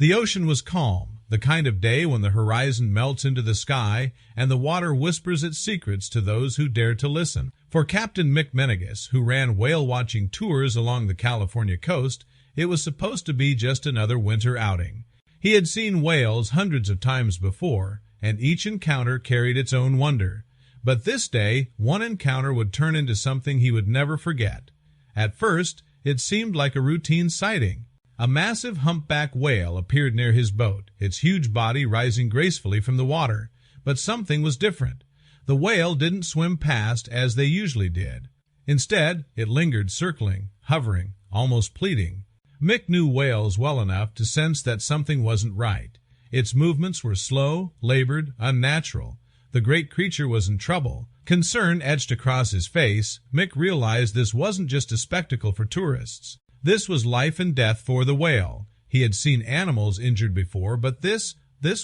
The ocean was calm, the kind of day when the horizon melts into the sky and the water whispers its secrets to those who dare to listen. For Captain Mick Menegas, who ran whale-watching tours along the California coast, it was supposed to be just another winter outing. He had seen whales hundreds of times before, and each encounter carried its own wonder. But this day, one encounter would turn into something he would never forget. At first, it seemed like a routine sighting. A massive humpback whale appeared near his boat, its huge body rising gracefully from the water. But something was different. The whale didn't swim past as they usually did. Instead, it lingered circling, hovering, almost pleading. Mick knew whales well enough to sense that something wasn't right. Its movements were slow, labored, unnatural. The great creature was in trouble. Concern etched across his face. Mick realized this wasn't just a spectacle for tourists. This was life and death for the whale. He had seen animals injured before, but this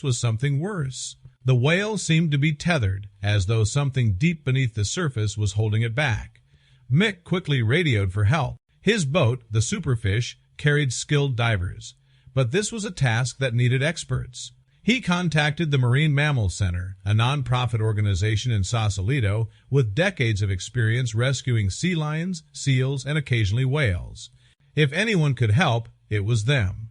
was something worse. The whale seemed to be tethered, as though something deep beneath the surface was holding it back. Mick quickly radioed for help. His boat, the Superfish, carried skilled divers. But this was a task that needed experts. He contacted the Marine Mammal Center, a non-profit organization in Sausalito with decades of experience rescuing sea lions, seals, and occasionally whales. If anyone could help, it was them.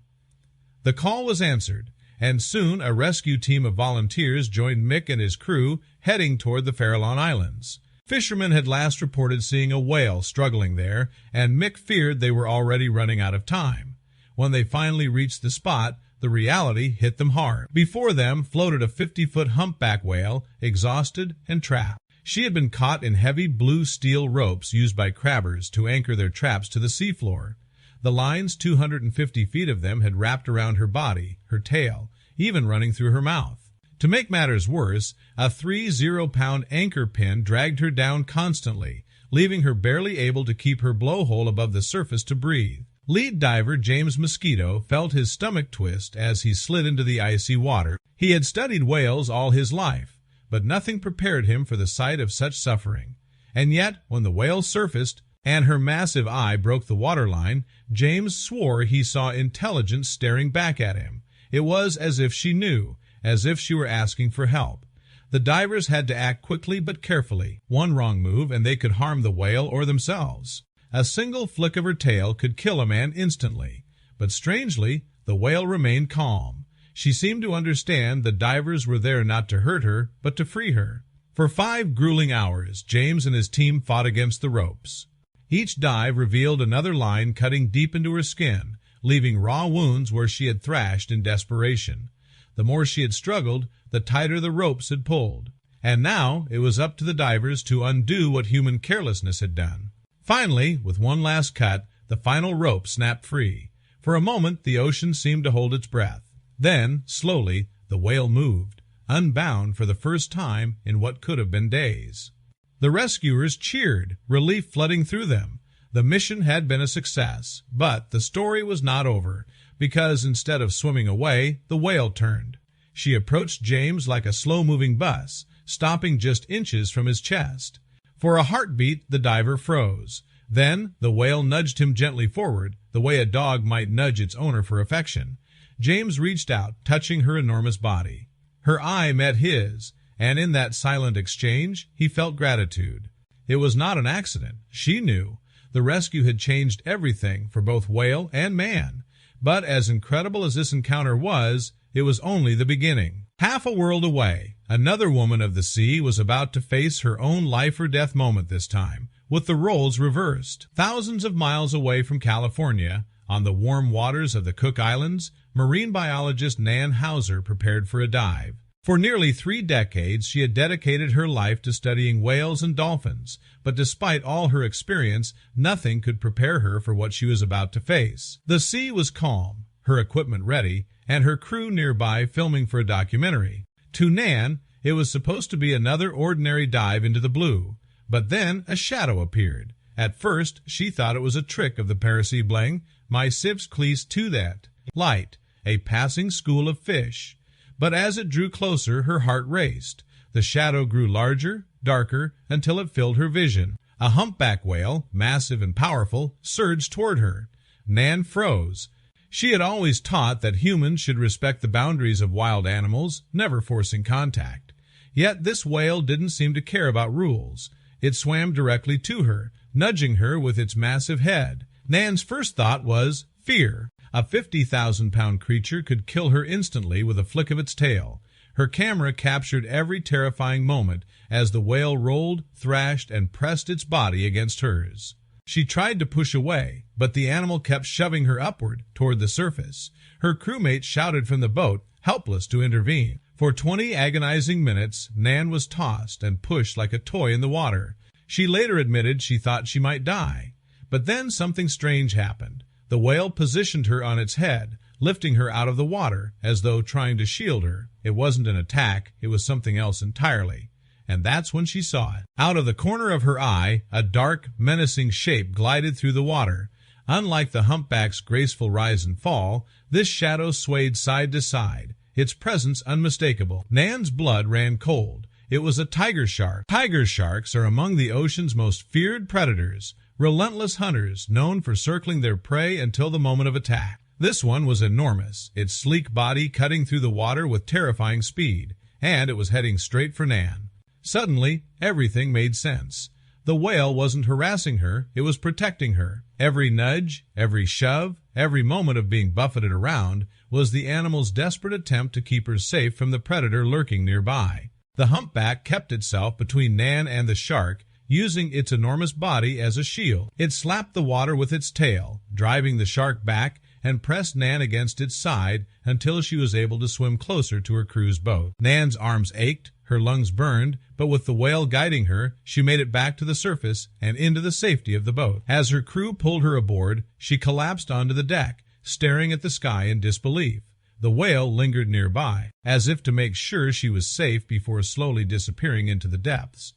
The call was answered, and soon a rescue team of volunteers joined Mick and his crew heading toward the Farallon Islands. Fishermen had last reported seeing a whale struggling there, and Mick feared they were already running out of time. When they finally reached the spot, the reality hit them hard. Before them floated a 50-foot humpback whale, exhausted and trapped. She had been caught in heavy blue steel ropes used by crabbers to anchor their traps to the seafloor. The lines, 250 feet of them, had wrapped around her body, her tail, even running through her mouth. To make matters worse, a 30-pound anchor pin dragged her down constantly, leaving her barely able to keep her blowhole above the surface to breathe. Lead diver James Mosquito felt his stomach twist as he slid into the icy water. He had studied whales all his life, but nothing prepared him for the sight of such suffering. And yet, when the whale surfaced and her massive eye broke the waterline, James swore he saw intelligence staring back at him. It was as if she knew, as if she were asking for help. The divers had to act quickly but carefully. One wrong move and they could harm the whale or themselves. A single flick of her tail could kill a man instantly. But strangely, the whale remained calm. She seemed to understand the divers were there not to hurt her, but to free her. For 5 grueling hours, James and his team fought against the ropes. Each dive revealed another line cutting deep into her skin, leaving raw wounds where she had thrashed in desperation. The more she had struggled, the tighter the ropes had pulled. And now it was up to the divers to undo what human carelessness had done. Finally, with one last cut, the final rope snapped free. For a moment, the ocean seemed to hold its breath. Then, slowly, the whale moved, unbound for the first time in what could have been days. The rescuers cheered, relief flooding through them. The mission had been a success, but the story was not over, because instead of swimming away, the whale turned. She approached James like a slow-moving bus, stopping just inches from his chest. For a heartbeat, the diver froze. Then the whale nudged him gently forward, the way a dog might nudge its owner for affection. James reached out, touching her enormous body. Her eye met his, and in that silent exchange, he felt gratitude. It was not an accident. She knew. The rescue had changed everything for both whale and man. But as incredible as this encounter was, it was only the beginning. Half a world away, another woman of the sea was about to face her own life-or-death moment this time, with the roles reversed. Thousands of miles away from California, on the warm waters of the Cook Islands, marine biologist Nan Hauser prepared for a dive. For nearly 3 decades, she had dedicated her life to studying whales and dolphins, but despite all her experience, nothing could prepare her for what she was about to face. The sea was calm, her equipment ready, and her crew nearby filming for a documentary. To Nan, it was supposed to be another ordinary dive into the blue, but then a shadow appeared. At first, she thought it was a trick of the Paracibling, my sips clease to that. Light, a passing school of fish. But as it drew closer, her heart raced. The shadow grew larger, darker, until it filled her vision. A humpback whale, massive and powerful, surged toward her. Nan froze. She had always taught that humans should respect the boundaries of wild animals, never forcing contact. Yet this whale didn't seem to care about rules. It swam directly to her, nudging her with its massive head. Nan's first thought was fear. A 50,000-pound creature could kill her instantly with a flick of its tail. Her camera captured every terrifying moment as the whale rolled, thrashed, and pressed its body against hers. She tried to push away, but the animal kept shoving her upward toward the surface. Her crewmates shouted from the boat, helpless to intervene. For 20 agonizing minutes, Nan was tossed and pushed like a toy in the water. She later admitted she thought she might die. But then something strange happened. The whale positioned her on its head, lifting her out of the water as though trying to shield her. It wasn't an attack, it was something else entirely. And that's when she saw it. Out of the corner of her eye, a dark, menacing shape glided through the water. Unlike the humpback's graceful rise and fall, this shadow swayed side to side, its presence unmistakable. Nan's blood ran cold. It was a tiger shark. Tiger sharks are among the ocean's most feared predators, relentless hunters known for circling their prey until the moment of attack. This one was enormous, its sleek body cutting through the water with terrifying speed, and it was heading straight for Nan. Suddenly, everything made sense. The whale wasn't harassing her, it was protecting her. Every nudge, every shove, every moment of being buffeted around was the animal's desperate attempt to keep her safe from the predator lurking nearby. The humpback kept itself between Nan and the shark, using its enormous body as a shield. It slapped the water with its tail, driving the shark back, and pressed Nan against its side until she was able to swim closer to her crew's boat. Nan's arms ached, her lungs burned, but with the whale guiding her, she made it back to the surface and into the safety of the boat. As her crew pulled her aboard, she collapsed onto the deck, staring at the sky in disbelief. The whale lingered nearby, as if to make sure she was safe before slowly disappearing into the depths.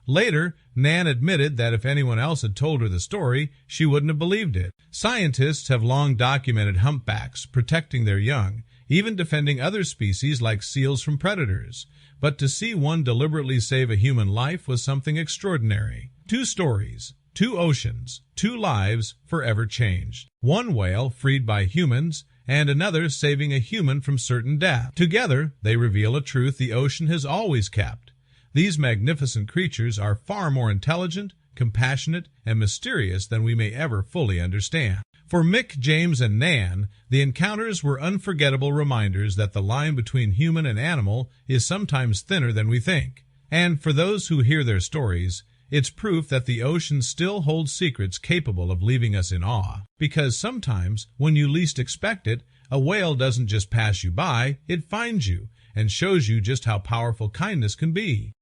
Later, Nan admitted that if anyone else had told her the story, she wouldn't have believed it. Scientists have long documented humpbacks protecting their young, even defending other species like seals from predators. But to see one deliberately save a human life was something extraordinary. 2 stories, 2 oceans, 2 lives forever changed. One whale freed by humans, and another saving a human from certain death. Together, they reveal a truth the ocean has always kept. These magnificent creatures are far more intelligent, compassionate, and mysterious than we may ever fully understand. For Mick, James, and Nan, the encounters were unforgettable reminders that the line between human and animal is sometimes thinner than we think. And for those who hear their stories, it's proof that the ocean still holds secrets capable of leaving us in awe. Because sometimes, when you least expect it, a whale doesn't just pass you by, it finds you and shows you just how powerful kindness can be.